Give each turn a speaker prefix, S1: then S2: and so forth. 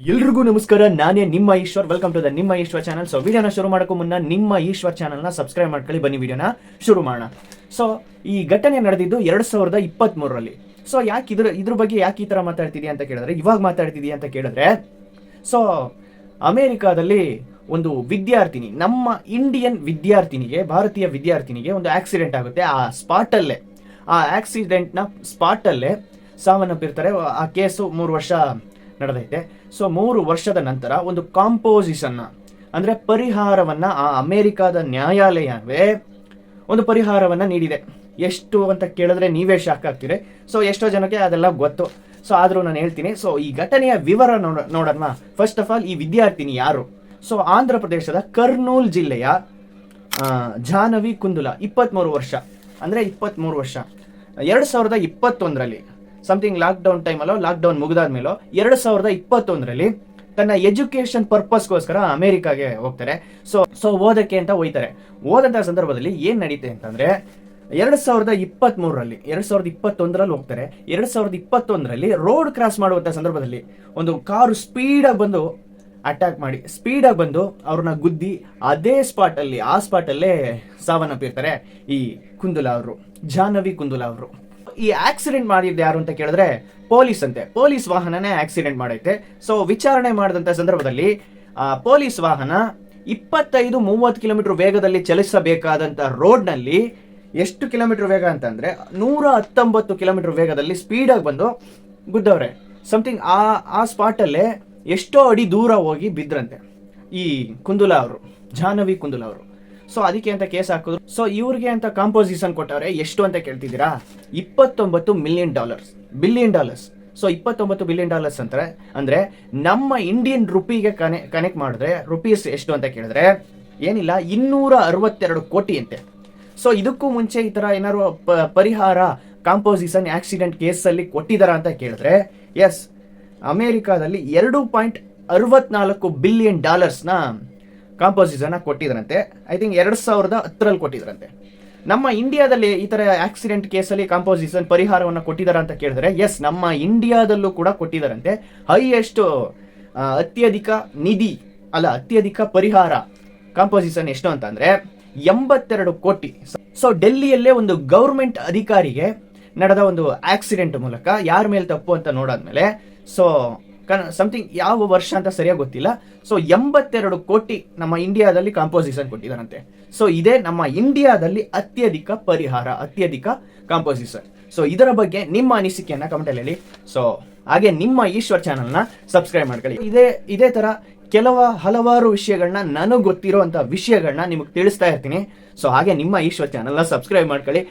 S1: ಎಲ್ರಿಗೂ ನಮಸ್ಕಾರ. ನಾನೇ ನಿಮ್ಮ ಈಶ್ವರ್. ವೆಲ್ಕಮ್ ಟು ದ ನಿಮ್ಮ ಈಶ್ವರ್ ಚಾನಲ್. ಸೊ ವಿಡಿಯೋನ ಶುರು ಮಾಡೋಕ್ಕೂ ಮುನ್ನ ನಿಮ್ಮ ಈಶ್ವರ್ ಚಾನಲ್ನ ಸಬ್ಸ್ಕ್ರೈಬ್ ಮಾಡ್ಕೊಳ್ಳಿ. ಬನ್ನಿ ವಿಡಿಯೋನ ಶುರು ಮಾಡೋಣ. ಸೊ ಈ ಘಟನೆ ನಡೆದಿದ್ದು 2023ರಲ್ಲಿ. ಸೊ ಯಾಕೆ ಇದ್ರ ಬಗ್ಗೆ ಯಾಕೆ ಈ ಥರ ಮಾತಾಡ್ತಿದ್ಯಾ ಅಂತ ಕೇಳಿದ್ರೆ, ಇವಾಗ ಮಾತಾಡ್ತಿದ್ಯಾ ಅಂತ ಕೇಳಿದ್ರೆ, ಸೊ ಅಮೇರಿಕಾದಲ್ಲಿ ಒಂದು ವಿದ್ಯಾರ್ಥಿನಿ, ನಮ್ಮ ಇಂಡಿಯನ್ ವಿದ್ಯಾರ್ಥಿನಿಗೆ, ಭಾರತೀಯ ವಿದ್ಯಾರ್ಥಿನಿಗೆ ಒಂದು ಆಕ್ಸಿಡೆಂಟ್ ಆಗುತ್ತೆ. ಆ ಆಕ್ಸಿಡೆಂಟ್ನ ಸ್ಪಾಟಲ್ಲೇ ಸಾವನ್ನಪ್ಪಿರ್ತಾರೆ. ಆ ಕೇಸು 3 ವರ್ಷ ನಡೆದೈತೆ. ಸೊ 3 ವರ್ಷದ ನಂತರ ಒಂದು ಕಾಂಪೋಸಿಷನ್ನ ಅಂದರೆ ಪರಿಹಾರವನ್ನ ಆ ಅಮೆರಿಕಾದ ನ್ಯಾಯಾಲಯವೇ ಒಂದು ಪರಿಹಾರವನ್ನ ನೀಡಿದೆ. ಎಷ್ಟು ಅಂತ ಕೇಳಿದ್ರೆ ನೀವೇ ಶಾಕ್ ಆಗ್ತೀರಿ. ಸೊ ಎಷ್ಟೋ ಜನಕ್ಕೆ ಅದೆಲ್ಲ ಗೊತ್ತು. ಸೊ ಆದರೂ ನಾನು ಹೇಳ್ತೀನಿ. ಸೊ ಈ ಘಟನೆಯ ವಿವರ ನೋಡೋಣ. ಫಸ್ಟ್ ಆಫ್ ಆಲ್, ಈ ವಿದ್ಯಾರ್ಥಿನಿ ಯಾರು? ಸೊ ಆಂಧ್ರ ಪ್ರದೇಶದ ಕರ್ನೂಲ್ ಜಿಲ್ಲೆಯ ಜಾಹ್ನವಿ ಕುಂದುಲಾ, 23 ವರ್ಷ. ಅಂದರೆ 23 ವರ್ಷ 2021ರಲ್ಲಿ ಸಮಥಿಂಗ್ ಲಾಕ್ಡೌನ್ ಟೈಮಲ್ಲೋ, ಲಾಕ್ಡೌನ್ ಮುಗಿದಾದ್ಮೇಲೋ 2021ರಲ್ಲಿ ತನ್ನ ಎಜುಕೇಶನ್ ಪರ್ಪಸ್ಗೋಸ್ಕರ ಅಮೆರಿಕಾಗೆ ಹೋಗ್ತಾರೆ. ಸೊ ಓದಕ್ಕೆ ಅಂತ ಹೋಯ್ತಾರೆ. ಓದಂತ ಸಂದರ್ಭದಲ್ಲಿ ಏನ್ ನಡೀತೆ ಅಂತಂದ್ರೆ, 2021ರಲ್ಲಿ ಹೋಗ್ತಾರೆ. 2021ರಲ್ಲಿ ರೋಡ್ ಕ್ರಾಸ್ ಮಾಡುವಂತ ಸಂದರ್ಭದಲ್ಲಿ ಒಂದು ಕಾರು ಸ್ಪೀಡಾಗಿ ಬಂದು ಅಟ್ಯಾಕ್ ಮಾಡಿ, ಸ್ಪೀಡಾಗಿ ಬಂದು ಅವ್ರನ್ನ ಗುದ್ದಿ ಆ ಸ್ಪಾಟಲ್ಲೇ ಸಾವನ್ನಪ್ಪಿರ್ತಾರೆ ಈ ಕುಂದುಲಾ ಅವರು, ಜಾಹ್ನವಿ ಕುಂದುಲಾ ಅವರು. ಈ ಆಕ್ಸಿಡೆಂಟ್ ಮಾಡಿದ್ದು ಯಾರು ಅಂತ ಕೇಳಿದ್ರೆ ಪೊಲೀಸ್ ಅಂತೆ. ಪೊಲೀಸ್ ವಾಹನನೇ ಆಕ್ಸಿಡೆಂಟ್ ಮಾಡೈತೆ. ಸೊ ವಿಚಾರಣೆ ಮಾಡಿದಂತ ಸಂದರ್ಭದಲ್ಲಿ ಪೊಲೀಸ್ ವಾಹನ 25-30 ಕಿಲೋಮೀಟರ್ ವೇಗದಲ್ಲಿ ಚಲಿಸಬೇಕಾದಂತ ರೋಡ್ ನಲ್ಲಿ ಎಷ್ಟು ಕಿಲೋಮೀಟರ್ ವೇಗ ಅಂತಂದ್ರೆ 119 ಕಿಲೋಮೀಟರ್ ವೇಗದಲ್ಲಿ ಸ್ಪೀಡಾಗಿ ಬಂದು ಗುದ್ದವ್ರೆ. ಸಮಥಿಂಗ್ ಆ ಸ್ಪಾಟಲ್ಲೇ ಎಷ್ಟೋ ಅಡಿ ದೂರ ಹೋಗಿ ಬಿದ್ರಂತೆ ಈ ಕುಂದುಲಾ ಅವರು, ಜಾಹ್ನವಿ ಕುಂದುಲಾ ಅವರು. ಸೊ ಅದಕ್ಕೆ ಅಂತ ಕೇಸ್ ಹಾಕಿದ್ರು. ಸೊ ಇವ್ರಿಗೆ ಅಂತ ಕಾಂಪೋಸಿಷನ್ ಕೊಟ್ಟವ್ರೆ. ಎಷ್ಟು ಅಂತ ಕೇಳ್ತಿದ್ದೀರಾ? $29 ಬಿಲಿಯನ್. ಸೊ $29 ಬಿಲಿಯನ್ ಅಂತಾರೆ. ಅಂದ್ರೆ ನಮ್ಮ ಇಂಡಿಯನ್ ರುಪಿಗೆ ಕನೆಕ್ಟ್ ಮಾಡಿದ್ರೆ ರುಪೀಸ್ ಎಷ್ಟು ಅಂತ ಕೇಳಿದ್ರೆ ಏನಿಲ್ಲ, 262 ಕೋಟಿ ಅಂತೆ. ಸೊ ಇದಕ್ಕೂ ಮುಂಚೆ ಈ ತರ ಏನಾದ್ರು ಪರಿಹಾರ ಕಾಂಪೋಸಿಷನ್ ಆಕ್ಸಿಡೆಂಟ್ ಕೇಸಲ್ಲಿ ಕೊಟ್ಟಿದಾರ ಅಂತ ಕೇಳಿದ್ರೆ, ಎಸ್, ಅಮೆರಿಕಾದಲ್ಲಿ $2.64 ಬಿಲಿಯನ್ ಕಾಂಪೋಸಿಷನ್ ಕೊಟ್ಟಿದ್ರಂತೆ. ಐ ಥಿಂಕ್ 2010ರಲ್ಲಿ ಕೊಟ್ಟಿದ್ರಂತೆ. ನಮ್ಮ ಇಂಡಿಯಾದಲ್ಲಿ ಈ ತರ ಆಕ್ಸಿಡೆಂಟ್ ಕೇಸಲ್ಲಿ ಕಾಂಪೋಸಿಷನ್ ಪರಿಹಾರವನ್ನು ಕೊಟ್ಟಿದಾರ ಅಂತ ಕೇಳಿದ್ರೆ, ಎಸ್, ನಮ್ಮ ಇಂಡಿಯಾದಲ್ಲೂ ಕೂಡ ಕೊಟ್ಟಿದಾರಂತೆ. ಹೈಯೆಸ್ಟ್ ಅತ್ಯಧಿಕ ಪರಿಹಾರ ಕಾಂಪೋಸಿಷನ್ ಎಷ್ಟು ಅಂತಂದ್ರೆ 82 ಕೋಟಿ. ಸೊ ಡೆಲ್ಲಿಯಲ್ಲೇ ಒಂದು ಗೌರ್ಮೆಂಟ್ ಅಧಿಕಾರಿಗೆ ನಡೆದ ಒಂದು ಆಕ್ಸಿಡೆಂಟ್ ಮೂಲಕ ಯಾರ ಮೇಲೆ ತಪ್ಪು ಅಂತ ನೋಡಾದ್ಮೇಲೆ, ಸೊ ಸಮಥಿಂಗ್ ಯಾವ ವರ್ಷ ಅಂತ ಸರಿಯಾಗಿ ಗೊತ್ತಿಲ್ಲ, ಸೊ 82 ಕೋಟಿ ನಮ್ಮ ಇಂಡಿಯಾದಲ್ಲಿ ಕಾಂಪೋಸಿಷನ್ ಕೊಟ್ಟಿದ್ದಾರಂತೆ. ಸೊ ಇದೇ ನಮ್ಮ ಇಂಡಿಯಾದಲ್ಲಿ ಅತ್ಯಧಿಕ ಪರಿಹಾರ, ಅತ್ಯಧಿಕ ಕಾಂಪೋಸಿಷನ್. ಸೊ ಇದರ ಬಗ್ಗೆ ನಿಮ್ಮ ಅನಿಸಿಕೆಯನ್ನ ಕಮೆಂಟ್ ಅಲ್ಲಿ ಹೇಳಿ. ಸೊ ಹಾಗೆ ನಿಮ್ಮ ಈಶ್ವರ್ ಚಾನಲ್ನ ಸಬ್ಸ್ಕ್ರೈಬ್ ಮಾಡ್ಕೊಳ್ಳಿ. ಇದೇ ತರ ಹಲವಾರು ವಿಷಯಗಳನ್ನ, ನನಗೆ ಗೊತ್ತಿರೋ ಅಂತ ವಿಷಯಗಳನ್ನ ನಿಮಗೆ ತಿಳಿಸ್ತಾ ಇರ್ತೀನಿ. ಸೊ ಹಾಗೆ ನಿಮ್ಮ ಈಶ್ವರ್ ಚಾನಲ್ನ ಸಬ್ಸ್ಕ್ರೈಬ್ ಮಾಡ್ಕೊಳ್ಳಿ.